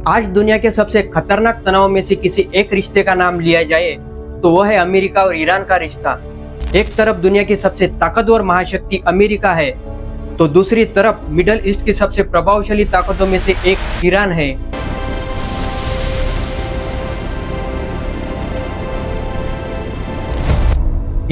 आज दुनिया के सबसे खतरनाक तनाव में से किसी एक रिश्ते का नाम लिया जाए तो वह है अमेरिका और ईरान का रिश्ता। एक तरफ दुनिया की सबसे ताकतवर महाशक्ति अमेरिका है तो दूसरी तरफ मिडल ईस्ट की सबसे प्रभावशाली ताकतों में से एक ईरान है।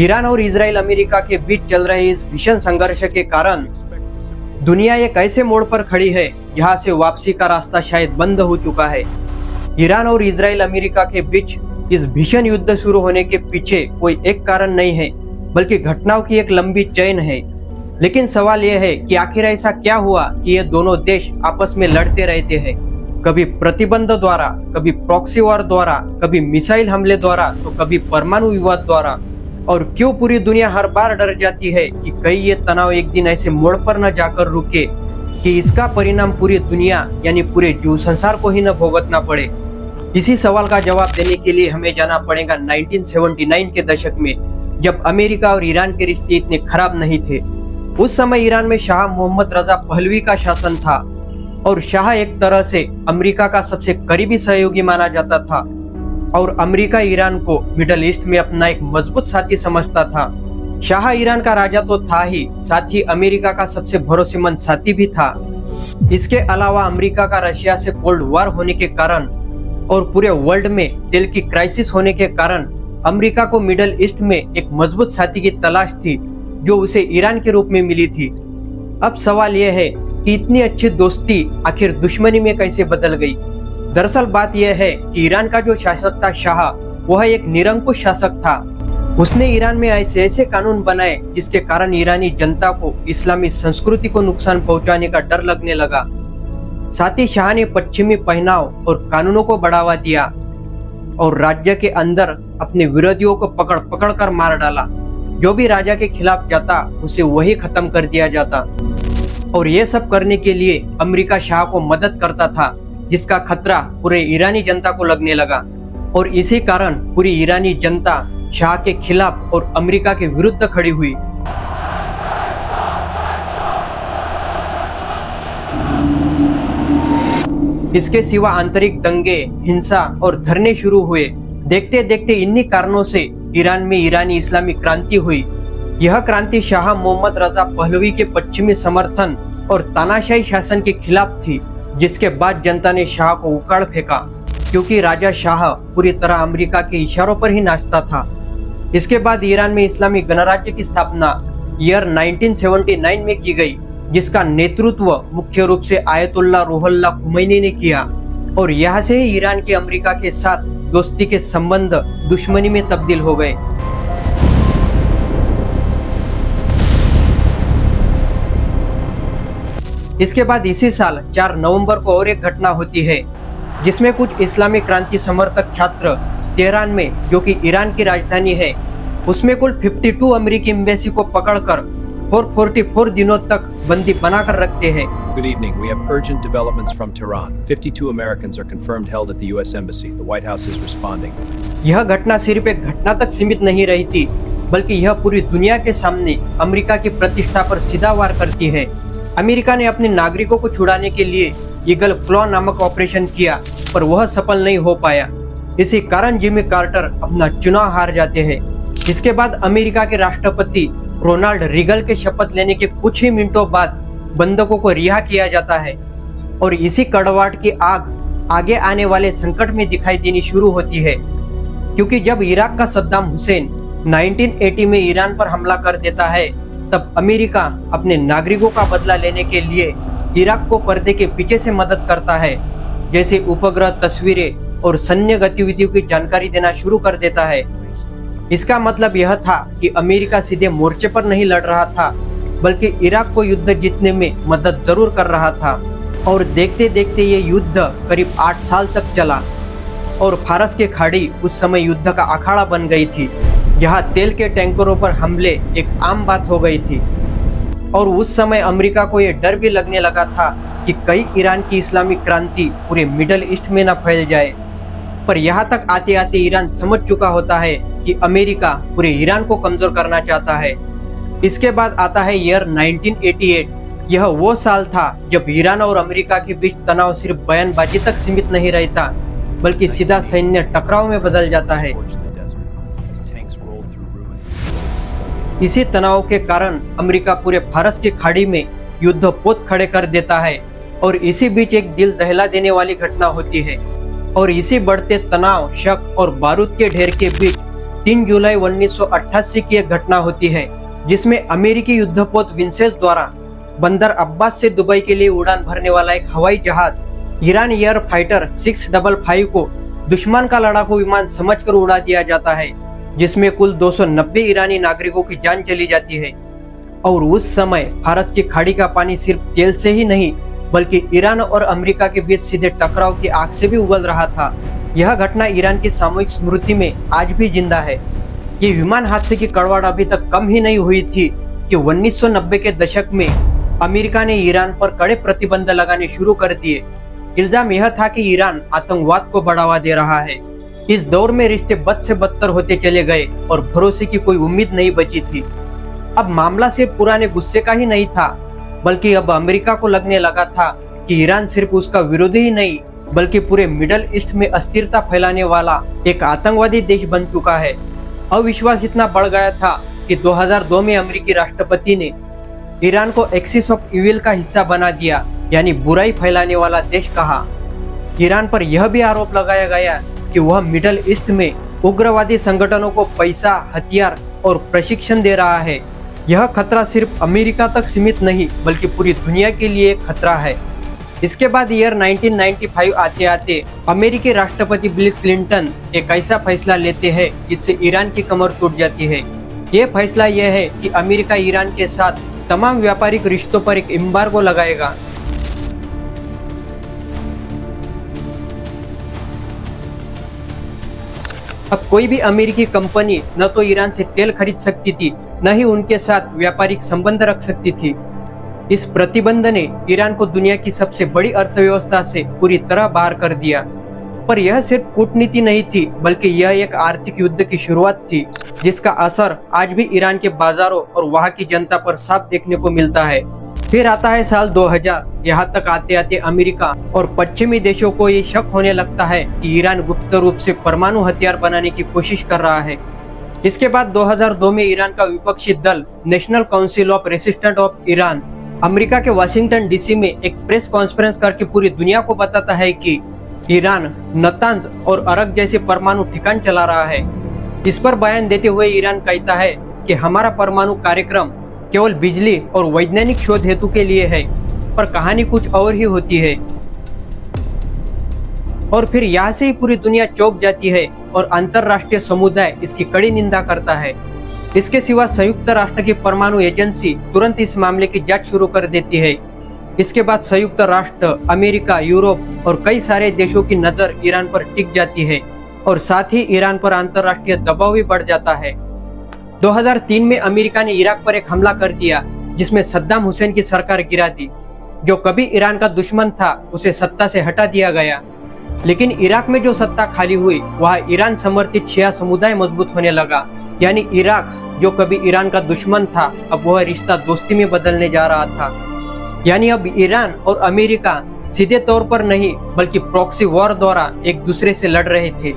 ईरान और इजराइल अमेरिका के बीच चल रहे इस भीषण संघर्ष के कारण दुनिया एक ऐसे मोड़ पर खड़ी है यहाँ से वापसी का रास्ता शायद बंद हो चुका है। ईरान और इजराइल अमेरिका के बीच इस भीषण युद्ध शुरू होने के पीछे कोई एक कारण नहीं है बल्कि घटनाओं की एक लंबी चेन है। लेकिन सवाल यह है कि आखिर ऐसा क्या हुआ कि ये दोनों देश आपस में लड़ते रहते हैं, कभी प्रतिबंध द्वारा, कभी प्रॉक्सी वॉर द्वारा, कभी मिसाइल हमले द्वारा तो कभी परमाणु विवाद द्वारा। और क्यों पूरी दुनिया हर बार डर जाती है कि कहीं ये तनाव एक दिन ऐसे मोड़ पर न जाकर रुके कि इसका परिणाम पूरी दुनिया यानी पूरे जीव संसार को ही न भुगतना पड़े। इसी सवाल का जवाब देने के लिए हमें जाना पड़ेगा 1979 के दशक में, जब अमेरिका और ईरान के रिश्ते इतने खराब नहीं थे। उस समय ईरान में शाह मोहम्मद रजा पहलवी का शासन था और शाह एक तरह से अमेरिका का सबसे करीबी सहयोगी माना जाता था और अमेरिका ईरान को मिडल ईस्ट में अपना एक मजबूत साथी समझता था। शाह ईरान का राजा तो था ही, साथ ही अमेरिका का सबसे भरोसेमंद साथी भी था। इसके अलावा अमेरिका का रशिया से कोल्ड वॉर होने के कारण और पूरे वर्ल्ड में तेल की क्राइसिस होने के कारण अमेरिका को मिडल ईस्ट में एक मजबूत साथी की तलाश थी जो उसे ईरान के रूप में मिली थी। अब सवाल यह है कि इतनी अच्छी दोस्ती आखिर दुश्मनी में कैसे बदल गई। दरअसल बात यह है कि ईरान का जो शासक था शाह, वह एक निरंकुश शासक था। उसने ईरान में ऐसे कानून बनाए जिसके कारण ईरानी जनता को इस्लामी संस्कृति को नुकसान पहुंचाने का डर लगने लगा। साथ ही शाह ने पश्चिमी पहनाव और कानूनों को बढ़ावा दिया और राज्य के अंदर अपने विरोधियों को पकड़ पकड़ कर मार डाला। जो भी राजा के खिलाफ जाता उसे वही खत्म कर दिया जाता। और ये सब करने के लिए अमेरिका शाह को मदद करता था, जिसका खतरा पूरे ईरानी जनता को लगने लगा और इसी कारण पूरी ईरानी जनता शाह के खिलाफ और अमेरिका के विरुद्ध खड़ी हुई। इसके सिवा आंतरिक दंगे, हिंसा और धरने शुरू हुए। देखते देखते इन्हीं कारणों से ईरान में ईरानी इस्लामी क्रांति हुई। यह क्रांति शाह मोहम्मद रजा पहलवी के पश्चिमी समर्थन और तानाशाही शासन के खिलाफ थी, जिसके बाद जनता ने शाह को उखाड़ फेंका क्योंकि राजा शाह पूरी तरह अमेरिका के इशारों पर ही नाचता था। इसके बाद ईरान में इस्लामी गणराज्य की स्थापना ईयर 1979 में की गई, जिसका नेतृत्व मुख्य रूप से आयतुल्लाह रूहुल्लाह खुमैनी ने किया और यहाँ से ही ईरान के अमेरिका के साथ दोस्ती के संबंध दुश्मनी में तब्दील हो गए। इसके बाद इसी साल 4 नवंबर को और एक घटना होती है जिसमें कुछ इस्लामी क्रांति समर्थक छात्र तेहरान में, जो कि ईरान की राजधानी है, उसमें कुल 52 अमेरिकी एम्बेसी को पकड़कर 444 दिनों तक बंदी बनाकर रखते हैं। Good evening. We have urgent developments from Tehran. 52 Americans are confirmed held at the US Embassy. The White House is responding. यह घटना सिर्फ एक घटना तक सीमित नहीं रही थी, बल्कि यह पूरी दुनिया के सामने अमेरिका की प्रतिष्ठा पर सीधा वार करती है। अमेरिका ने अपने नागरिकों को छुड़ाने के लिए ईगल क्लॉ नामक ऑपरेशन किया, पर वह सफल नहीं हो पाया। इसी कारण जिमी कार्टर अपना चुनाव हार जाते हैं। इसके बाद अमेरिका के राष्ट्रपति रोनाल्ड रीगन के शपथ लेने के कुछ ही मिनटों बाद बंधकों को रिहा किया जाता है और इसी कड़वाहट की आग आगे आने वाले संकट में दिखाई देनी शुरू होती है, क्योंकि जब इराक का सद्दाम हुसैन 1980 में ईरान पर हमला कर देता है, तब अमेरिका अपने नागरिकों का बदला लेने के लिए इराक को पर्दे के पीछे से मदद करता है, जैसे उपग्रह तस्वीरें और सैन्य गतिविधियों की जानकारी देना शुरू कर देता है। इसका मतलब यह था कि अमेरिका सीधे मोर्चे पर नहीं लड़ रहा था, बल्कि इराक को युद्ध जीतने में मदद जरूर कर रहा था। और देखते देखते ये युद्ध करीब 8 साल तक चला और फारस की खाड़ी उस समय युद्ध का अखाड़ा बन गई थी, जहां तेल के टैंकरों पर हमले एक आम बात हो गई थी। और उस समय अमेरिका को यह डर भी लगने लगा था कि कहीं ईरान की इस्लामिक क्रांति पूरे मिडल ईस्ट में न फैल जाए। पर यहाँ तक आते आते ईरान समझ चुका होता है कि अमेरिका पूरे ईरान को कमजोर करना चाहता है। इसके बाद आता है ईयर 1988, यह वो साल था जब ईरान और अमेरिका के बीच तनाव सिर्फ बयानबाजी तक सीमित नहीं रहता, बल्कि सीधा सैन्य टकराव में बदल जाता है। इसी तनाव के कारण अमेरिका पूरे फारस की खाड़ी में युद्धपोत खड़े कर देता है और इसी बीच एक दिल दहला देने वाली घटना होती है। और इसी बढ़ते तनाव, शक और बारूद के ढेर के बीच 3 जुलाई 1988 की एक घटना होती है, जिसमें अमेरिकी युद्धपोत विंसेस द्वारा बंदर अब्बास से दुबई के लिए उड़ान भरने वाला एक हवाई जहाज ईरान एयर फाइटर 655 को दुश्मन का लड़ाकू विमान समझकर उड़ा दिया जाता है, जिसमें कुल 290 ईरानी नागरिकों की जान चली जाती है। और उस समय फारस की खाड़ी का पानी सिर्फ तेल से ही नहीं, बल्कि ईरान और अमेरिका के बीच सीधे टकराव की आग से भी उबल रहा था। यह घटना ईरान की सामूहिक स्मृति में आज भी जिंदा है। ये विमान हादसे की कड़वाहट अभी तक कम ही नहीं हुई थी कि 1990 के दशक में अमेरिका ने ईरान पर कड़े प्रतिबंध लगाने शुरू कर दिए। इल्जाम यह था कि ईरान आतंकवाद को बढ़ावा दे रहा है। इस दौर में रिश्ते बद से बदतर होते चले गए और भरोसे की कोई उम्मीद नहीं बची थी। अब मामला सिर्फ पुराने गुस्से का ही नहीं था, बल्कि अब अमेरिका को लगने लगा था कि ईरान सिर्फ उसका विरोधी ही नहीं, बल्कि पूरे मिडल ईस्ट में अस्थिरता फैलाने वाला एक आतंकवादी देश बन चुका है। अविश्वास इतना बढ़ गया था कि 2002 में अमेरिकी राष्ट्रपति ने ईरान को एक्सिस ऑफ इविल का हिस्सा बना दिया, यानी बुराई फैलाने वाला देश कहा। ईरान पर यह भी आरोप लगाया गया कि वह मिडल ईस्ट में उग्रवादी संगठनों को पैसा, हथियार और प्रशिक्षण दे रहा है। यह खतरा सिर्फ अमेरिका तक सीमित नहीं, बल्कि पूरी दुनिया के लिए एक खतरा है। इसके बाद ईयर 1995 आते आते अमेरिकी राष्ट्रपति बिल क्लिंटन एक ऐसा फैसला लेते हैं जिससे ईरान की कमर टूट जाती है। ये फैसला यह है कि अमेरिका ईरान के साथ तमाम व्यापारिक रिश्तों पर एक एम्बार्गो लगाएगा। अब कोई भी अमेरिकी कंपनी न तो ईरान से तेल खरीद सकती थी, न ही उनके साथ व्यापारिक संबंध रख सकती थी। इस प्रतिबंध ने ईरान को दुनिया की सबसे बड़ी अर्थव्यवस्था से पूरी तरह बाहर कर दिया। पर यह सिर्फ कूटनीति नहीं थी, बल्कि यह एक आर्थिक युद्ध की शुरुआत थी, जिसका असर आज भी ईरान के बाजारों और वहां की जनता पर साफ देखने को मिलता है। फिर आता है साल 2000। यहाँ तक आते आते अमेरिका और पश्चिमी देशों को ये शक होने लगता है कि ईरान गुप्त रूप से परमाणु हथियार बनाने की कोशिश कर रहा है। इसके बाद 2002 में ईरान का विपक्षी दल national council of resistant of Iran America के वाशिंगटन डीसी में एक प्रेस कॉन्फ्रेंस करके पूरी दुनिया को बताता है कि ईरान नतांज और अरक जैसे परमाणु ठिकान चला रहा है। इस पर बयान देते हुए ईरान कहता है कि हमारा परमाणु कार्यक्रम केवल बिजली और वैज्ञानिक शोध हेतु के लिए है, पर कहानी कुछ और ही होती है। और फिर यहाँ से ही पूरी दुनिया चौंक जाती है और अंतरराष्ट्रीय समुदाय इसकी कड़ी निंदा करता है। इसके सिवा संयुक्त राष्ट्र की परमाणु एजेंसी तुरंत इस मामले की जांच शुरू कर देती है। इसके बाद संयुक्त राष्ट्र, अमेरिका, यूरोप और कई सारे देशों की नजर ईरान पर टिक जाती है और साथ ही ईरान पर अंतरराष्ट्रीय दबाव भी बढ़ जाता है। 2003 में अमेरिका ने इराक पर एक हमला कर दिया, जिसमें सद्दाम हुसैन की सरकार गिरा दी। जो कभी ईरान का दुश्मन था, उसे सत्ता से हटा दिया गया। लेकिन इराक में जो सत्ता खाली हुई, वहाँ ईरान समर्थित शिया समुदाय मजबूत होने लगा। यानी इराक जो कभी ईरान का दुश्मन था, अब वह रिश्ता दोस्ती में बदलने जा रहा था। यानी अब ईरान और अमेरिका सीधे तौर पर नहीं, बल्कि प्रॉक्सी वॉर द्वारा एक दूसरे से लड़ रहे थे।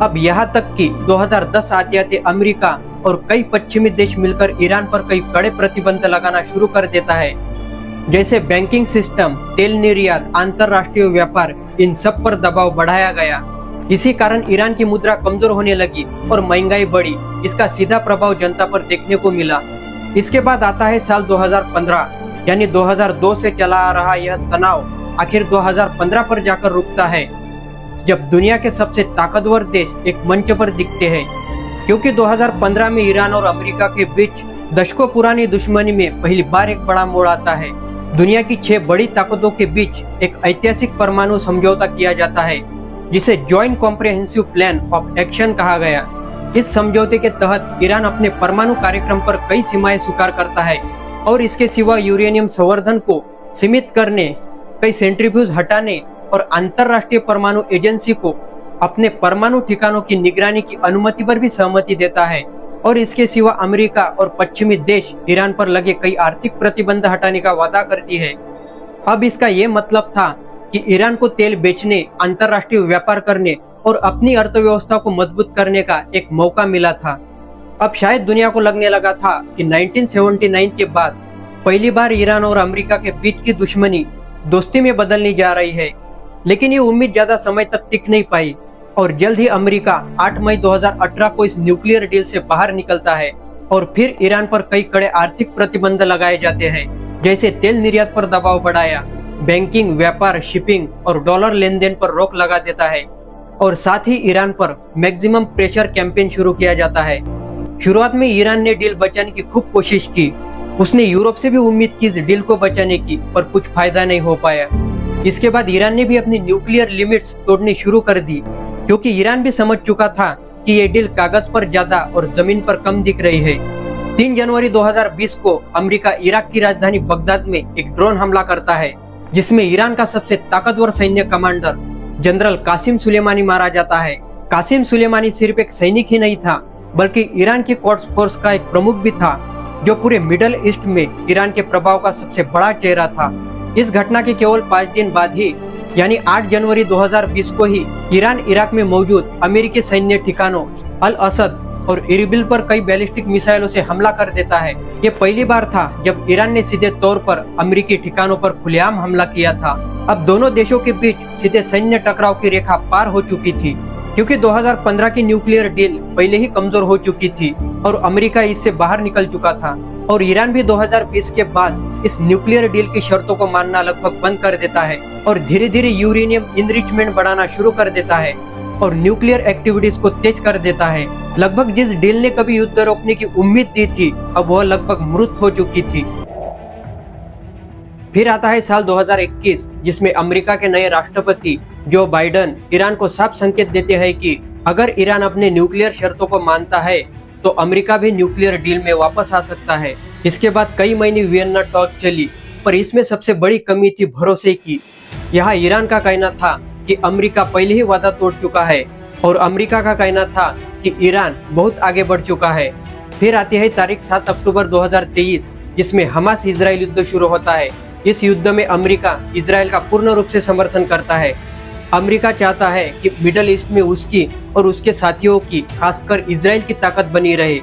अब यहाँ तक कि 2010 आते आते अमेरिका और कई पश्चिमी देश मिलकर ईरान पर कई कड़े प्रतिबंध लगाना शुरू कर देता है, जैसे बैंकिंग सिस्टम, तेल निर्यात, अंतरराष्ट्रीय व्यापार, इन सब पर दबाव बढ़ाया गया। इसी कारण ईरान की मुद्रा कमजोर होने लगी और महंगाई बढ़ी। इसका सीधा प्रभाव जनता पर देखने को मिला। इसके बाद आता है साल 2015, यानी 2002 से चला आ रहा यह तनाव आखिर 2015 पर जाकर रुकता है, जब दुनिया के सबसे ताकतवर देश एक मंच पर दिखते हैं। क्योंकि 2015 में ईरान और अमेरिका के बीच दशकों पुरानी दुश्मनी में पहली बार एक बड़ा मोड़ आता है। दुनिया की 6 बड़ी ताकतों के बीच एक ऐतिहासिक परमाणु समझौता किया जाता है, जिसे joint comprehensive plan of action कहा गया। इस समझौते के तहत ईरान अपने परमाणु कार्यक्रम पर कई सीमाएं स्वीकार करता है और इसके सिवा यूरेनियम संवर्धन को सीमित करने, कई सेंट्रीफ्यूज हटाने और अंतरराष्ट्रीय परमाणु एजेंसी को अपने परमाणु ठिकानों की निगरानी की अनुमति पर भी सहमति देता है। और इसके सिवा अमेरिका और पश्चिमी देश ईरान पर लगे कई आर्थिक प्रतिबंध हटाने का वादा करती है। अब इसका ये मतलब था कि ईरान को तेल बेचने, अंतर्राष्ट्रीय व्यापार करने और अपनी अर्थव्यवस्था को मजबूत करने का एक मौका मिला था। अब शायद दुनिया को लगने लगा था कि 1979 के बाद पहली बार ईरान और अमेरिका के बीच की दुश्मनी दोस्ती में बदलने जा रही है। लेकिन ये उम्मीद ज्यादा समय तक टिक नहीं पाई और जल्द ही अमेरिका 8 मई 2018 को इस न्यूक्लियर डील से बाहर निकलता है और फिर ईरान पर कई कड़े आर्थिक प्रतिबंध लगाए जाते हैं, जैसे तेल निर्यात पर दबाव बढ़ाया, बैंकिंग, व्यापार, शिपिंग और डॉलर लेन देन पर रोक लगा देता है और साथ ही ईरान पर मैक्सिमम प्रेशर कैंपेन शुरू किया जाता है। शुरुआत में ईरान ने डील बचाने की खूब कोशिश की। उसने यूरोप से भी उम्मीद की इस डील को बचाने की, पर कुछ फायदा नहीं हो पाया। इसके बाद ईरान ने भी अपनी न्यूक्लियर लिमिट्स तोड़नी शुरू कर दी, क्योंकि ईरान भी समझ चुका था कि ये डील कागज पर ज्यादा और जमीन पर कम दिख रही है। 3 जनवरी 2020 को अमेरिका इराक की राजधानी बगदाद में एक ड्रोन हमला करता है, जिसमें ईरान का सबसे ताकतवर सैन्य कमांडर जनरल कासिम सुलेमानी मारा जाता है। कासिम सुलेमानी सिर्फ एक सैनिक ही नहीं था, बल्कि ईरान की क्वाड्स फोर्स का एक प्रमुख भी था, जो पूरे मिडल ईस्ट में ईरान के प्रभाव का सबसे बड़ा चेहरा था। इस घटना के केवल 5 दिन बाद ही, यानी 8 जनवरी 2020 को ही ईरान इराक में मौजूद अमेरिकी सैन्य ठिकानों अल असद और इरबिल पर कई बैलिस्टिक मिसाइलों से हमला कर देता है। ये पहली बार था जब ईरान ने सीधे तौर पर अमेरिकी ठिकानों पर खुलेआम हमला किया था। अब दोनों देशों के बीच सीधे सैन्य टकराव की रेखा पार हो चुकी थी, क्योंकि 2015 की न्यूक्लियर डील पहले ही कमजोर हो चुकी थी और अमेरिका इससे बाहर निकल चुका था। और ईरान भी 2020 के बाद इस न्यूक्लियर डील की शर्तों को मानना लगभग बंद कर देता है और धीरे धीरे यूरेनियम इनरिचमेंट बढ़ाना शुरू कर देता है और न्यूक्लियर एक्टिविटीज को तेज कर देता है। लगभग जिस डील ने कभी युद्ध रोकने की उम्मीद दी थी, अब वह लगभग मृत हो चुकी थी। फिर आता है साल 2021, जिसमें अमेरिका के नए राष्ट्रपति जो बाइडेन ईरान को साफ संकेत देते हैं कि अगर ईरान अपने न्यूक्लियर शर्तों को मानता है तो अमेरिका भी न्यूक्लियर डील में वापस आ सकता है। इसके बाद कई महीने वियना टॉक चली, पर इसमें सबसे बड़ी कमी थी भरोसे की। यहाँ ईरान का कहना था कि अमेरिका पहले ही वादा तोड़ चुका है और अमेरिका का कहना था कि ईरान बहुत आगे बढ़ चुका है। फिर आती है तारीख 7 अक्टूबर 2023, जिसमें हमास इजराइल युद्ध शुरू होता है। इस युद्ध में अमेरिका इजराइल का पूर्ण रूप से समर्थन करता है। अमेरिका चाहता है कि मिडल ईस्ट में उसकी और उसके साथियों की, खासकर इजराइल की ताकत बनी रहे,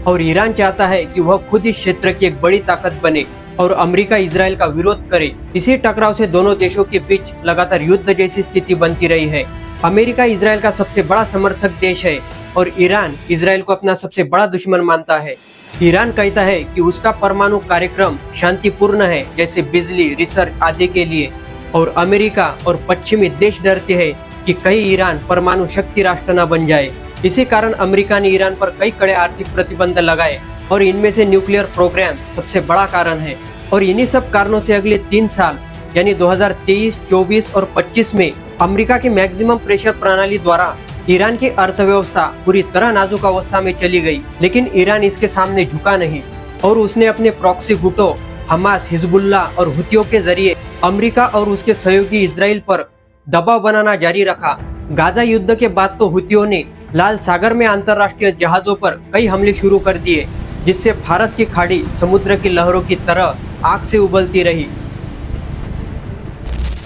और ईरान चाहता है कि वह खुद इस क्षेत्र की एक बड़ी ताकत बने और अमेरिका इजराइल का विरोध करे। इसी टकराव से दोनों देशों के बीच लगातार युद्ध जैसी स्थिति बनती रही है। अमेरिका इजराइल का सबसे बड़ा समर्थक देश है और ईरान इजराइल को अपना सबसे बड़ा दुश्मन मानता है। ईरान कहता है कि उसका परमाणु कार्यक्रम शांतिपूर्ण है, जैसे बिजली, रिसर्च आदि के लिए, और अमेरिका और पश्चिमी देश डरते हैं कि कहीं ईरान परमाणु शक्ति राष्ट्र न बन जाए। इसी कारण अमेरिका ने ईरान पर कई कड़े आर्थिक प्रतिबंध लगाए और इनमें से न्यूक्लियर प्रोग्राम सबसे बड़ा कारण है। और इन्हीं सब कारणों से अगले 3 साल यानी 2023, 24 और 25 में अमेरिका की मैक्सिमम प्रेशर प्रणाली द्वारा ईरान की अर्थव्यवस्था पूरी तरह नाजुक अवस्था में चली गई। लेकिन ईरान इसके सामने झुका नहीं और उसने अपने प्रॉक्सी गुटों हमास, हिजबुल्ला और हुतियों के जरिए अमेरिका और उसके सहयोगी इजराइल पर दबाव बनाना जारी रखा। गाजा युद्ध के बाद तो हुतियों ने लाल सागर में अंतर्राष्ट्रीय जहाजों पर कई हमले शुरू कर दिए, जिससे फारस की खाड़ी समुद्र की लहरों की तरह आग से उबलती रही।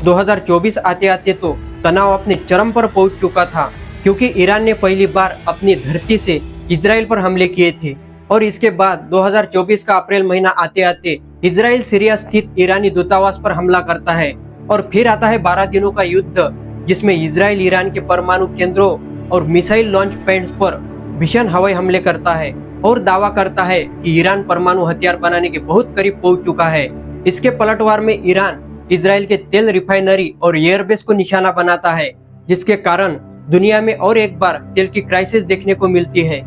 2024 आते आते तो तनाव अपने चरम पर पहुंच चुका था, क्योंकि ईरान ने पहली बार अपनी धरती से इजराइल पर हमले किए थे और इसके बाद 2024 का अप्रैल महीना आते आते इजराइल सीरिया स्थित ईरानी दूतावास पर हमला करता है। और फिर आता है 12 दिनों का युद्ध, जिसमें इजराइल ईरान के परमाणु केंद्रों और मिसाइल लॉन्च पैड्स पर भीषण हवाई हमले करता है और दावा करता है कि ईरान परमाणु हथियार बनाने के बहुत करीब पहुंच चुका है। इसके पलटवार में ईरान इजराइल के तेल रिफाइनरी और एयरबेस को निशाना बनाता है, जिसके कारण दुनिया में और एक बार तेल की क्राइसिस देखने को मिलती है।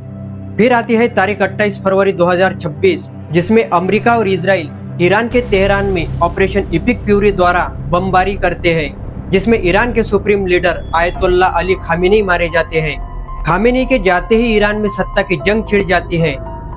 फिर आती है तारीख 28 फरवरी 2026, जिसमें अमेरिका और इजराइल ईरान के तेहरान में ऑपरेशन इपिक फ्यूरी द्वारा बमबारी करते हैं, जिसमें ईरान के supreme leader ayatollah Ali Khamenei मारे जाते हैं। खामेनी के जाते ही ईरान में सत्ता की जंग छिड़ जाती है,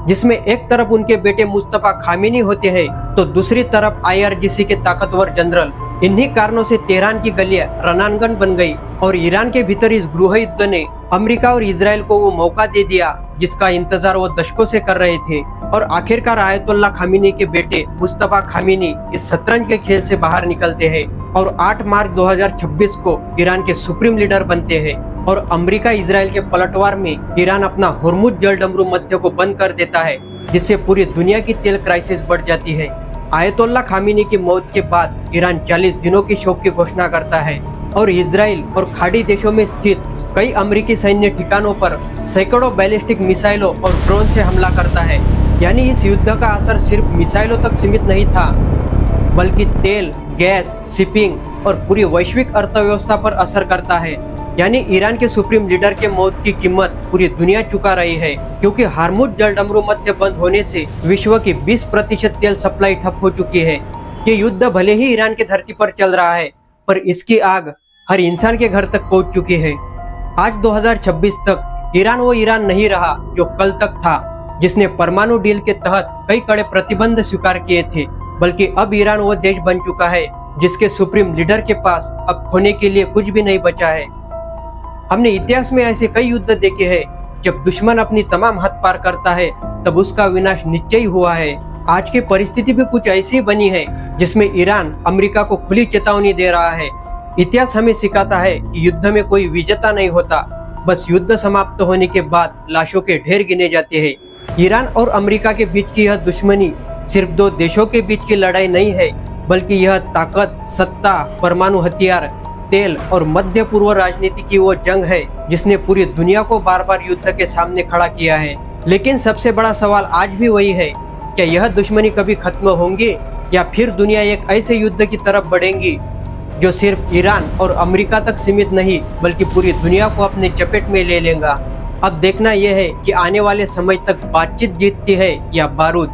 जिसमें एक तरफ उनके बेटे मुस्तफा खामेनी होते हैं तो दूसरी तरफ IRGC के ताकतवर जनरल। इन्हीं कारणों से तेहरान की गलियां रणांगण बन गई और ईरान के भीतर इस गृह युद्ध ने अमेरिका और इजराइल को वो मौका दे दिया जिसका इंतजार वो दशकों से कर रहे थे और आखिरकार आयतुल्ला खामिनी के बेटे मुस्तफा खामिनी इस शतरंज के खेल से बाहर निकलते हैं और 8 मार्च 2026 को ईरान के सुप्रीम लीडर बनते हैं और अमेरिका इजराइल के पलटवार में ईरान अपना हुर्मुज जलडमरू मध्य को बंद कर देता है, जिससे पूरी दुनिया की तेल क्राइसिस बढ़ जाती है। आयतुल्ला खामिनी की मौत के बाद ईरान 40 दिनों की शोक की घोषणा करता है और इजराइल और खाड़ी देशों में स्थित कई अमेरिकी सैन्य ठिकानों पर सैकड़ों बैलिस्टिक मिसाइलों और ड्रोन से हमला करता है। यानी इस युद्ध का असर सिर्फ मिसाइलों तक सीमित नहीं था, बल्कि तेल, गैस, शिपिंग और पूरी वैश्विक अर्थव्यवस्था पर असर करता है। यानी ईरान के सुप्रीम लीडर के मौत की कीमत पूरी दुनिया चुका रही है, क्योंकि हार्मुज जलडमरू मध्य बंद होने से विश्व की 20% तेल सप्लाई ठप हो चुकी है। ये युद्ध भले ही ईरान की धरती पर चल रहा है, पर इसकी आग हर इंसान के घर तक पहुंच चुकी है। आज 2026 तक ईरान वो ईरान नहीं रहा जो कल तक था, जिसने परमाणु डील के तहत कई कड़े प्रतिबंध स्वीकार किए थे, बल्कि अब ईरान वो देश बन चुका है जिसके सुप्रीम लीडर के पास अब खोने के लिए कुछ भी नहीं बचा है। हमने इतिहास में ऐसे कई युद्ध देखे हैं, जब दुश्मन अपनी तमाम हद पार करता है तब उसका विनाश निश्चय हुआ है। आज की परिस्थिति भी कुछ ऐसी बनी है जिसमें ईरान अमेरिका को खुली चेतावनी दे रहा है। इतिहास हमें सिखाता है कि युद्ध में कोई विजेता नहीं होता, बस युद्ध समाप्त होने के बाद लाशों के ढेर गिने जाते हैं। ईरान और अमेरिका के बीच की यह दुश्मनी सिर्फ दो देशों के बीच की लड़ाई नहीं है, बल्कि यह ताकत, सत्ता, परमाणु हथियार, तेल और मध्य पूर्व राजनीति की वो जंग है जिसने पूरी दुनिया को बार बार युद्ध के सामने खड़ा किया है। लेकिन सबसे बड़ा सवाल आज भी वही है, क्या यह दुश्मनी कभी खत्म होंगी या फिर दुनिया एक ऐसे युद्ध की तरफ बढ़ेगी जो सिर्फ ईरान और अमेरिका तक सीमित नहीं बल्कि पूरी दुनिया को अपने चपेट में ले लेगा। अब देखना यह है कि आने वाले समय तक बातचीत जीतती है या बारूद।